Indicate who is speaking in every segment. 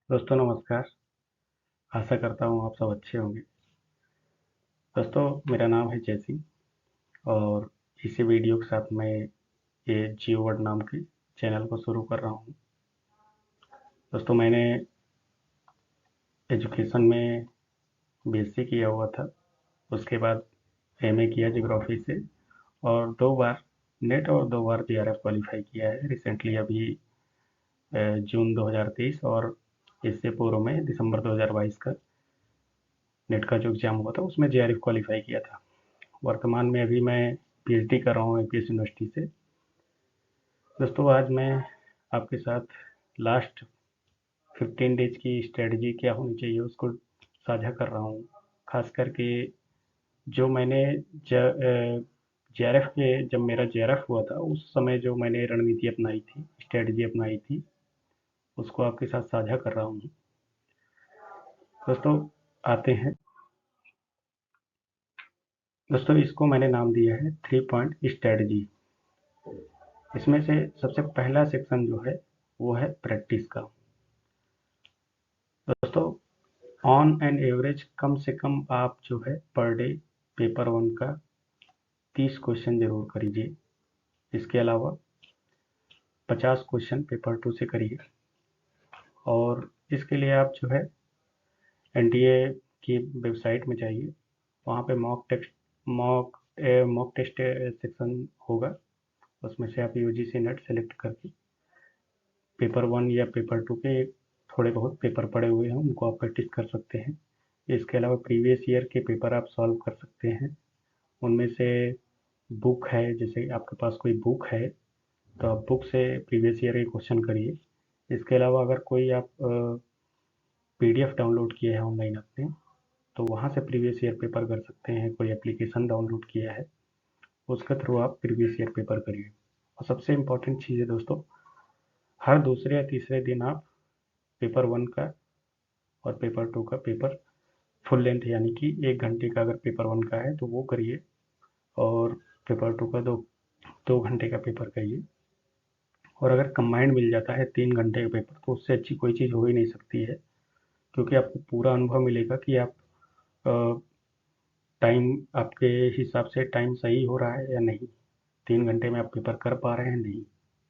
Speaker 1: दोस्तों नमस्कार। आशा करता हूँ आप सब अच्छे होंगे। दोस्तों मेरा नाम है जैसी और इसी वीडियो के साथ मैं ये जियो वर्ड नाम के चैनल को शुरू कर रहा हूँ। दोस्तों मैंने एजुकेशन में बीएससी किया हुआ था, उसके बाद एमए किया ज्योग्राफी से और 2 बार नेट और 2 बार जेआरएफ क्वालिफाई किया है। रिसेंटली अभी जून 2023 और इससे पूर्व में दिसंबर 2022 का नेट का जो एग्ज़ाम हुआ था उसमें जेआरएफ क्वालिफाई किया था। वर्तमान में अभी मैं पीएचडी कर रहा हूँ एपीएस यूनिवर्सिटी से। दोस्तों आज मैं आपके साथ लास्ट 15 डेज की स्ट्रेटजी क्या होनी चाहिए उसको साझा कर रहा हूँ। खास करके जो मैंने जेआरएफ के जब मेरा जेआरएफ हुआ था उस समय जो मैंने रणनीति अपनाई थी, स्ट्रेटजी अपनाई थी, उसको आपके साथ साझा कर रहा हूँ। दोस्तों आते हैं। दोस्तों इसको मैंने नाम दिया है 3 पॉइंट स्ट्रेटजी। इसमें से सबसे पहला सेक्शन जो है वो है प्रैक्टिस का। दोस्तों ऑन एन एवरेज कम से कम आप जो है पर डे पेपर 1 का 30 क्वेश्चन जरूर करिए। इसके अलावा 50 क्वेश्चन पेपर 2 से करिए और इसके लिए आप जो है एनटीए की वेबसाइट में जाइए। वहाँ पे मॉक टेस्ट सेक्शन होगा, उसमें से आप यूजीसी नेट सेलेक्ट करके पेपर 1 या पेपर 2 के थोड़े बहुत पेपर पड़े हुए हैं उनको आप प्रैक्टिस कर सकते हैं। इसके अलावा प्रीवियस ईयर के पेपर आप सॉल्व कर सकते हैं। उनमें से बुक है, जैसे आपके पास कोई बुक है तो आप बुक से प्रीवियस ईयर के क्वेश्चन करिए। इसके अलावा अगर कोई आप पीडीएफ डाउनलोड किए हैं ऑनलाइन अपने, तो वहाँ से प्रीवियस ईयर पेपर कर सकते हैं। कोई एप्लीकेशन डाउनलोड किया है उसके थ्रू आप प्रीवियस ईयर पेपर करिए। और सबसे इम्पोर्टेंट चीज़ है दोस्तों, हर दूसरे या तीसरे दिन आप पेपर 1 का और पेपर 2 का पेपर फुल लेंथ यानी कि 1 घंटे का अगर पेपर 1 का है तो वो करिए और पेपर 2 का 2 घंटे का पेपर करिए। और अगर कंबाइंड मिल जाता है 3 घंटे का पेपर तो उससे अच्छी कोई चीज़ हो ही नहीं सकती है, क्योंकि आपको पूरा अनुभव मिलेगा कि आप टाइम आपके हिसाब से टाइम सही हो रहा है या नहीं, 3 घंटे में आप पेपर कर पा रहे हैं नहीं।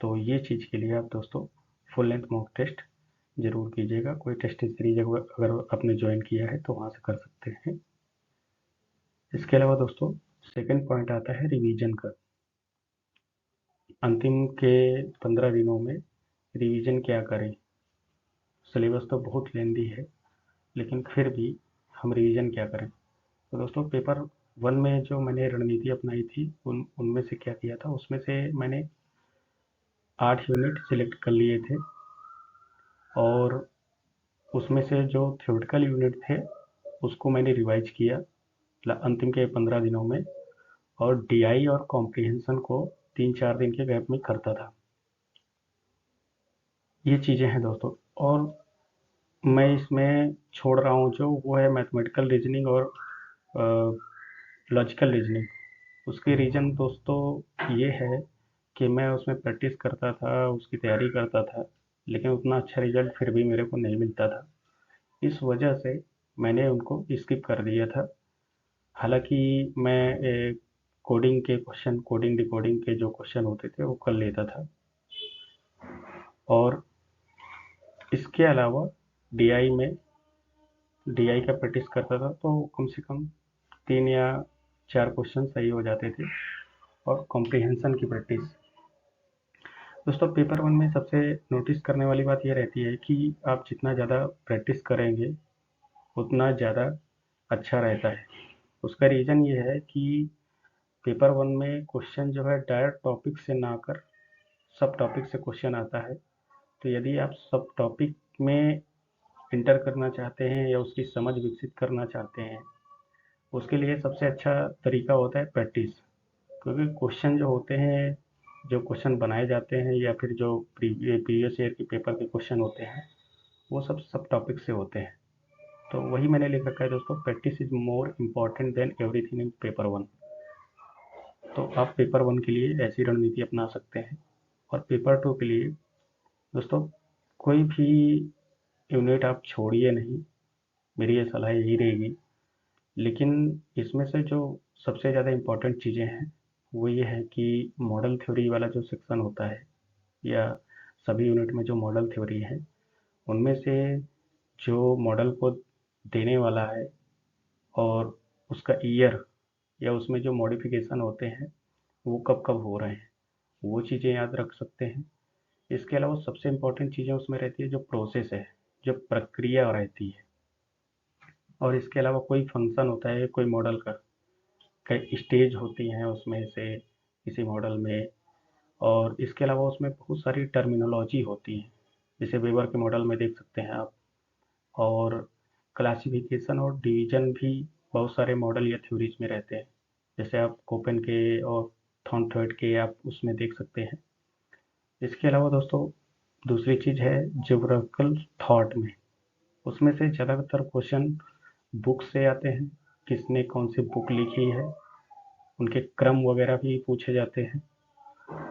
Speaker 1: तो ये चीज़ के लिए आप दोस्तों फुल लेंथ मॉक टेस्ट जरूर कीजिएगा। कोई टेस्ट सीरीज अगर आपने ज्वाइन किया है तो वहाँ से कर सकते हैं। इसके अलावा दोस्तों सेकंड पॉइंट आता है रिवीजन का। अंतिम के 15 दिनों में रिवीजन क्या करें। सिलेबस तो बहुत लेंदी है लेकिन फिर भी हम रिवीजन क्या करें। तो दोस्तों पेपर 1 में जो मैंने रणनीति अपनाई थी उनमें से क्या किया था, उसमें से मैंने 8 यूनिट सिलेक्ट कर लिए थे और उसमें से जो थ्योरेटिकल यूनिट थे उसको मैंने रिवाइज किया अंतिम के 15 दिनों में, और डीआई और कॉम्प्रिहेंशन को 3-4 दिन के गैप में करता था। ये चीज़ें हैं दोस्तों। और मैं इसमें छोड़ रहा हूँ जो वो है मैथमेटिकल रीजनिंग और लॉजिकल रीजनिंग। उसके रीज़न दोस्तों ये है कि मैं उसमें प्रैक्टिस करता था, उसकी तैयारी करता था, लेकिन उतना अच्छा रिजल्ट फिर भी मेरे को नहीं मिलता था। इस वजह से मैंने उनको स्किप कर दिया था। हालांकि मैं कोडिंग के क्वेश्चन, कोडिंग डिकोडिंग के जो क्वेश्चन होते थे वो कर लेता था। और इसके अलावा डीआई में डीआई का प्रैक्टिस करता था तो कम से कम 3 या 4 क्वेश्चन सही हो जाते थे। और कॉम्प्रिहेंशन की प्रैक्टिस दोस्तों पेपर 1 में सबसे नोटिस करने वाली बात यह रहती है कि आप जितना ज़्यादा प्रैक्टिस करेंगे उतना ज़्यादा अच्छा रहता है। उसका रीज़न ये है कि पेपर 1 में क्वेश्चन जो है डायरेक्ट टॉपिक से ना आकर सब टॉपिक से क्वेश्चन आता है। तो यदि आप सब टॉपिक में इंटर करना चाहते हैं या उसकी समझ विकसित करना चाहते हैं, उसके लिए सबसे अच्छा तरीका होता है प्रैक्टिस। क्योंकि क्वेश्चन जो होते हैं, जो क्वेश्चन बनाए जाते हैं या फिर जो प्रीवियस ईयर के पेपर के क्वेश्चन होते हैं वो सब टॉपिक से होते हैं। तो वही मैंने लिख रखा है दोस्तों, practice is more important than everything in paper 1। तो आप पेपर 1 के लिए ऐसी रणनीति अपना सकते हैं। और पेपर 2 के लिए दोस्तों कोई भी यूनिट आप छोड़िए नहीं, मेरी ये सलाह यही रहेगी। लेकिन इसमें से जो सबसे ज़्यादा इम्पोर्टेंट चीज़ें हैं वो ये है कि मॉडल थ्योरी वाला जो सेक्शन होता है, या सभी यूनिट में जो मॉडल थ्योरी है, उनमें से जो मॉडल को देने वाला है और उसका ईयर या उसमें जो मॉडिफिकेशन होते हैं वो कब कब हो रहे हैं, वो चीज़ें याद रख सकते हैं। इसके अलावा सबसे इम्पोर्टेंट चीज़ें उसमें रहती है जो प्रोसेस है, जो प्रक्रिया रहती है। और इसके अलावा कोई फंक्शन होता है कोई मॉडल का, कई स्टेज होती हैं उसमें से किसी मॉडल में। और इसके अलावा उसमें बहुत सारी टर्मिनोलॉजी होती है, जैसे वेबर के मॉडल में देख सकते हैं आप। और क्लासिफिकेशन और डिवीजन भी बहुत सारे मॉडल या थ्योरीज में रहते हैं, जैसे आप कोपेन के और थॉर्नथ्वेट के आप उसमें देख सकते हैं। इसके अलावा दोस्तों दूसरी चीज़ है ज्योग्राफिकल थॉट में, उसमें से ज़्यादातर क्वेश्चन बुक से आते हैं, किसने कौन सी बुक लिखी है, उनके क्रम वगैरह भी पूछे जाते हैं,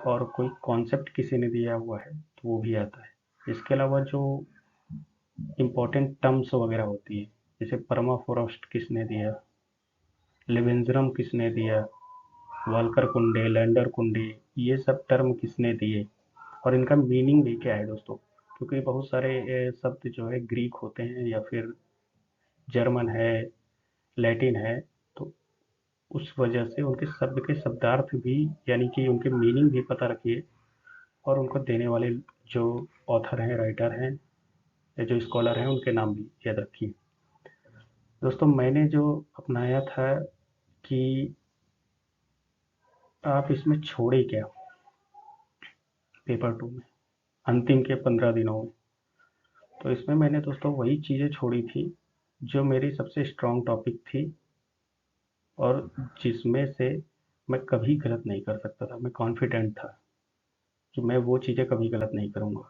Speaker 1: और कोई कॉन्सेप्ट किसी ने दिया हुआ है तो वो भी आता है। इसके अलावा जो इम्पोर्टेंट टर्म्स वगैरह होती है, जैसे परमाफ्रॉस्ट किसने दिया, लेवेंजरम किसने दिया, वाल्कर कुंडे, लैंडर कुंडे, ये सब टर्म किसने दिए, और इनका मीनिंग भी क्या है दोस्तों। क्योंकि बहुत सारे शब्द जो है ग्रीक होते हैं या फिर जर्मन है, लैटिन है, तो उस वजह से उनके शब्द के शब्दार्थ भी, यानी कि उनके मीनिंग भी पता रखिए, और उनको देने वाले जो ऑथर हैं, राइटर हैं, या जो स्कॉलर हैं, उनके नाम भी याद रखिए। दोस्तों मैंने जो अपनाया था कि आप इसमें छोड़े क्या पेपर 2 में, अंतिम के 15 दिनों में। तो इसमें मैंने दोस्तों वही चीज़ें छोड़ी थी जो मेरी सबसे स्ट्रॉन्ग टॉपिक थी, और जिसमें से मैं कभी गलत नहीं कर सकता था। मैं कॉन्फिडेंट था कि मैं वो चीज़ें कभी गलत नहीं करूँगा,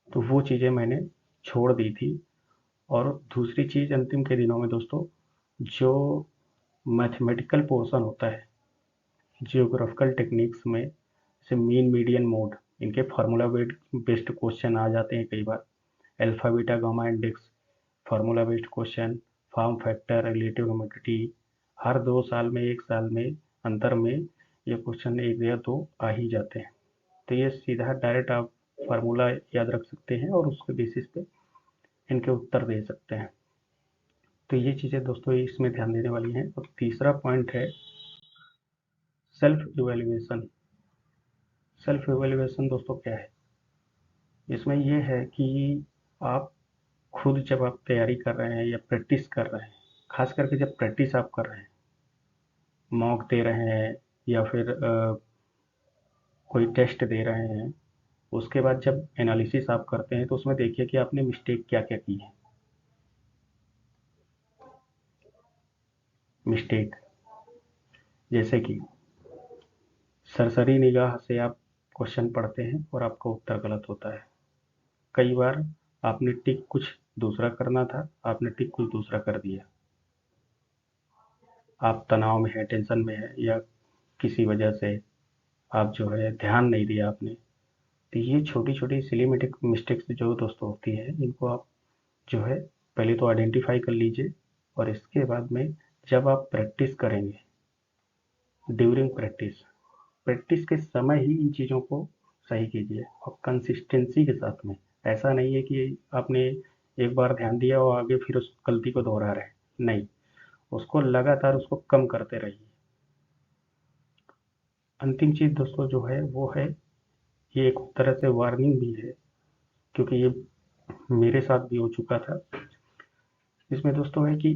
Speaker 1: तो वो चीज़ें मैंने छोड़ दी थी। और दूसरी चीज़ अंतिम के दिनों में दोस्तों, जो मैथमेटिकल पोर्शन होता है जियोग्राफिकल टेक्निक्स में, जैसे मीन मीडियन मोड, इनके फार्मूला बेस्ड क्वेश्चन आ जाते हैं कई बार, alpha beta gamma index, formula based question, form factor, relative humidity, हर 2 साल में 1 साल में अंतर में ये क्वेश्चन एक या दो आ ही जाते हैं। तो ये सीधा डायरेक्ट आप फार्मूला याद रख सकते हैं और उसके बेसिस पे इनके उत्तर दे सकते हैं। तो ये चीज़ें दोस्तों इसमें ध्यान देने वाली हैं। और तीसरा पॉइंट है सेल्फ इवेल्युएशन। सेल्फ इवेल्युएशन दोस्तों क्या है, इसमें ये है कि आप खुद जब आप तैयारी कर रहे हैं या प्रैक्टिस कर रहे हैं, खास करके जब प्रैक्टिस आप कर रहे हैं, मॉक दे रहे हैं या फिर कोई टेस्ट दे रहे हैं, उसके बाद जब एनालिसिस आप करते हैं तो उसमें देखिए कि आपने मिस्टेक क्या क्या की है। मिस्टेक जैसे कि सरसरी निगाह से आप क्वेश्चन पढ़ते हैं और आपका उत्तर गलत होता है। कई बार आपने टिक कुछ दूसरा करना था, आपने टिक कुछ दूसरा कर दिया। आप तनाव में हैं, टेंशन में हैं, या किसी वजह से आप जो है ध्यान नहीं दिया आपने। तो ये छोटी छोटी सिलीमेटिक मिस्टेक्स जो दोस्तों होती है, इनको आप जो है पहले तो आइडेंटिफाई कर लीजिए, और इसके बाद में जब आप प्रैक्टिस करेंगे, ड्यूरिंग प्रैक्टिस, प्रैक्टिस के समय ही इन चीज़ों को सही कीजिए, और कंसिस्टेंसी के साथ में। ऐसा नहीं है कि आपने एक बार ध्यान दिया और आगे फिर उस गलती को दोहरा रहे हैं, नहीं, उसको लगातार उसको कम करते रहिए। अंतिम चीज़ दोस्तों जो है वो है, ये एक तरह से वार्निंग भी है, क्योंकि ये मेरे साथ भी हो चुका था। इसमें दोस्तों है कि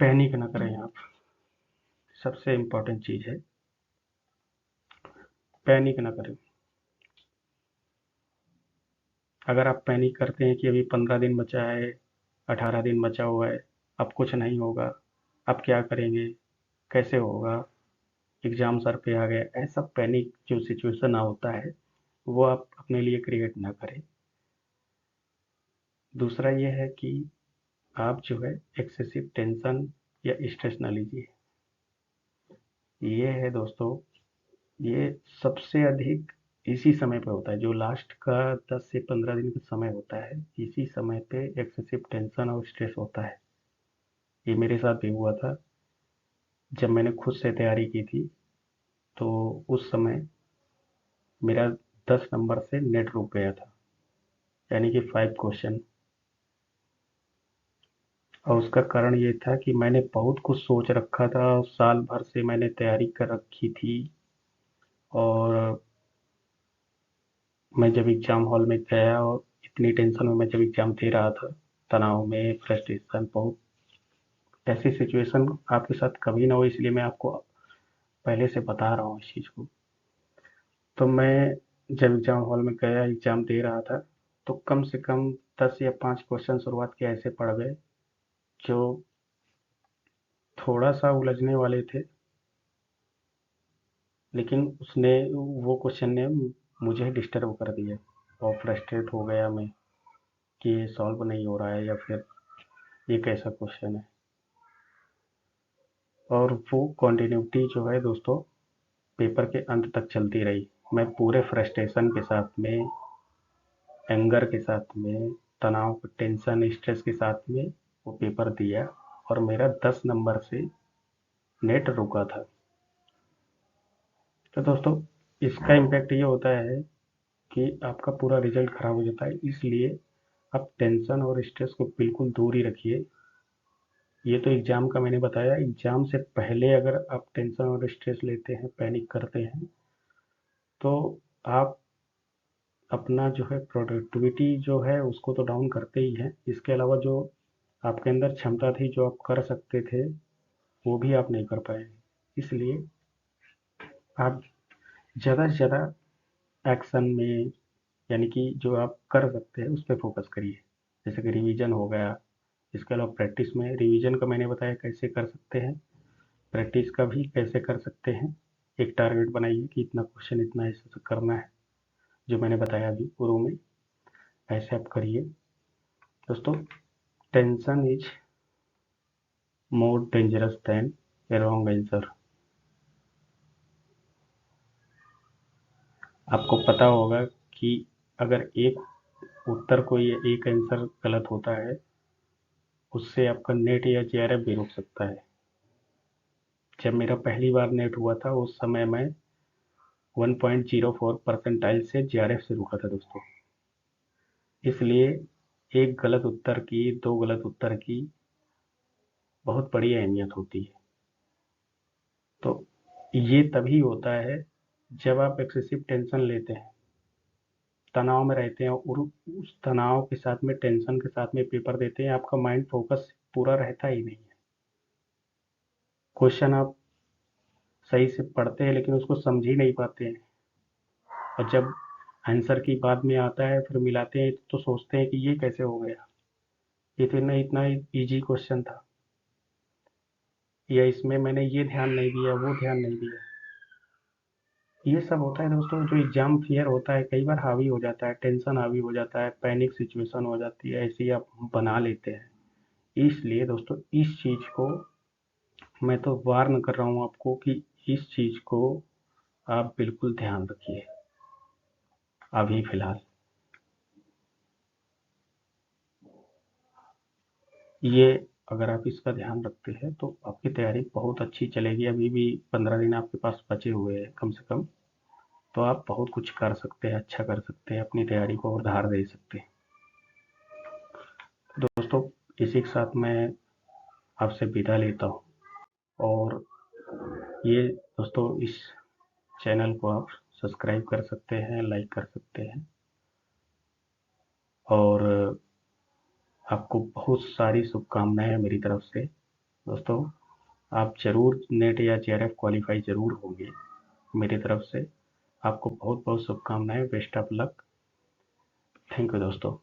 Speaker 1: पैनिक ना करें आप, सबसे इम्पोर्टेंट चीज़ है पैनिक ना करें। अगर आप पैनिक करते हैं कि अभी 15 दिन बचा है, 18 दिन बचा हुआ है, अब कुछ नहीं होगा, अब क्या करेंगे, कैसे होगा, एग्ज़ाम सर पे आ गया, ऐसा पैनिक जो सिचुएशन होता है वो आप अपने लिए क्रिएट ना करें। दूसरा ये है कि आप जो है एक्सेसिव टेंशन या स्ट्रेस ना लीजिए। ये है दोस्तों, ये सबसे अधिक इसी समय पे होता है, जो लास्ट का 10 से 15 दिन का समय होता है, इसी समय पे एक्सेसिव टेंशन और स्ट्रेस होता है। ये मेरे साथ भी हुआ था जब मैंने खुद से तैयारी की थी। तो उस समय मेरा 10 नंबर से नेट रुक गया था, यानी कि 5 क्वेश्चन। और उसका कारण ये था कि मैंने बहुत कुछ सोच रखा था, साल भर से मैंने तैयारी कर रखी थी। और मैं जब एग्ज़ाम हॉल में गया और इतनी टेंशन में मैं जब एग्ज़ाम दे रहा था, तनाव में, फ्रस्ट्रेशन, बहुत ऐसी सिचुएशन आपके साथ कभी ना हो, इसलिए मैं आपको पहले से बता रहा हूँ इस चीज़ को। तो मैं जब एग्ज़ाम हॉल में गया, एग्ज़ाम दे रहा था, तो कम से कम 10 या 5 क्वेश्चन शुरुआत के ऐसे पड़ गए जो थोड़ा सा उलझने वाले थे, लेकिन उसने वो क्वेश्चन ने मुझे डिस्टर्ब कर दिया और फ्रस्ट्रेट हो गया मैं कि ये सॉल्व नहीं हो रहा है या फिर ये कैसा क्वेश्चन है। और वो कंटिन्यूटी जो है दोस्तों, पेपर के अंत तक चलती रही। मैं पूरे फ्रस्ट्रेशन के साथ में, एंगर के साथ में, तनाव, टेंशन, स्ट्रेस के साथ में वो पेपर दिया और मेरा 10 नंबर से नेट रुका था। तो दोस्तों, इसका इम्पैक्ट ये होता है कि आपका पूरा रिजल्ट खराब हो जाता है। इसलिए आप टेंशन और स्ट्रेस को बिल्कुल दूर ही रखिए। ये तो एग्ज़ाम का मैंने बताया। एग्ज़ाम से पहले अगर आप टेंशन और स्ट्रेस लेते हैं, पैनिक करते हैं, तो आप अपना जो है प्रोडक्टिविटी जो है उसको तो डाउन करते ही हैं। इसके अलावा जो आपके अंदर क्षमता थी, जो आप कर सकते थे, वो भी आप नहीं कर पाएंगे। इसलिए आप ज़्यादा से ज़्यादा एक्शन में, यानी कि जो आप कर सकते हैं उस पर फोकस करिए। जैसे कि रिवीजन हो गया। इसके अलावा प्रैक्टिस में, रिवीजन का मैंने बताया कैसे कर सकते हैं, प्रैक्टिस का भी कैसे कर सकते हैं। एक टारगेट बनाइए कि इतना क्वेश्चन इतना ऐसे करना है, जो मैंने बताया अभी पूर्व में, ऐसे आप करिए। दोस्तों, tension is more dangerous than A wrong answer. आपको पता होगा कि अगर एक उत्तर को, ये एक आंसर गलत होता है, उससे आपका नेट या जेआरएफ भी रुक सकता है। जब मेरा पहली बार नेट हुआ था, उस समय मैं 1.04 परसेंटाइल से जेआरएफ से रुका था दोस्तों। इसलिए एक गलत उत्तर की, दो गलत उत्तर की बहुत बड़ी अहमियत होती है। तो ये तभी होता है जब आप एक्सेसिव टेंशन लेते हैं, तनाव में रहते हैं और उस तनाव के साथ में, टेंशन के साथ में पेपर देते हैं। आपका माइंड फोकस पूरा रहता ही नहीं है। क्वेश्चन आप सही से पढ़ते हैं लेकिन उसको समझ ही नहीं पाते हैं, और जब आंसर की बाद में आता है फिर मिलाते हैं तो सोचते हैं कि ये कैसे हो गया, ये तो इतना इतना इजी क्वेश्चन था, या इसमें मैंने ये ध्यान नहीं दिया, वो ध्यान नहीं दिया। ये सब होता है दोस्तों। जो एग्जाम फियर होता है, कई बार हावी हो जाता है, टेंशन हावी हो जाता है, पैनिक सिचुएशन हो जाती है, ऐसे ही आप बना लेते हैं। इसलिए दोस्तों, इस चीज़ को मैं तो वार्न कर रहा हूँ आपको कि इस चीज़ को आप बिल्कुल ध्यान रखिए अभी फिलहाल। ये अगर आप इसका ध्यान रखते हैं तो आपकी तैयारी बहुत अच्छी चलेगी। अभी भी 15 दिन आपके पास बचे हुए हैं कम से कम, तो आप बहुत कुछ कर सकते हैं, अच्छा कर सकते हैं, अपनी तैयारी को और धार दे सकते हैं। दोस्तों, इसी के साथ मैं आपसे विदा लेता हूँ। और ये दोस्तों, इस चैनल को आप सब्सक्राइब कर सकते हैं, लाइक कर सकते हैं, और आपको बहुत सारी शुभकामनाएं मेरी तरफ से। दोस्तों, आप ज़रूर नेट या जेआरएफ क्वालिफाई ज़रूर होंगे मेरी तरफ से। आपको बहुत बहुत शुभकामनाएं। Best of luck. Thank you दोस्तों।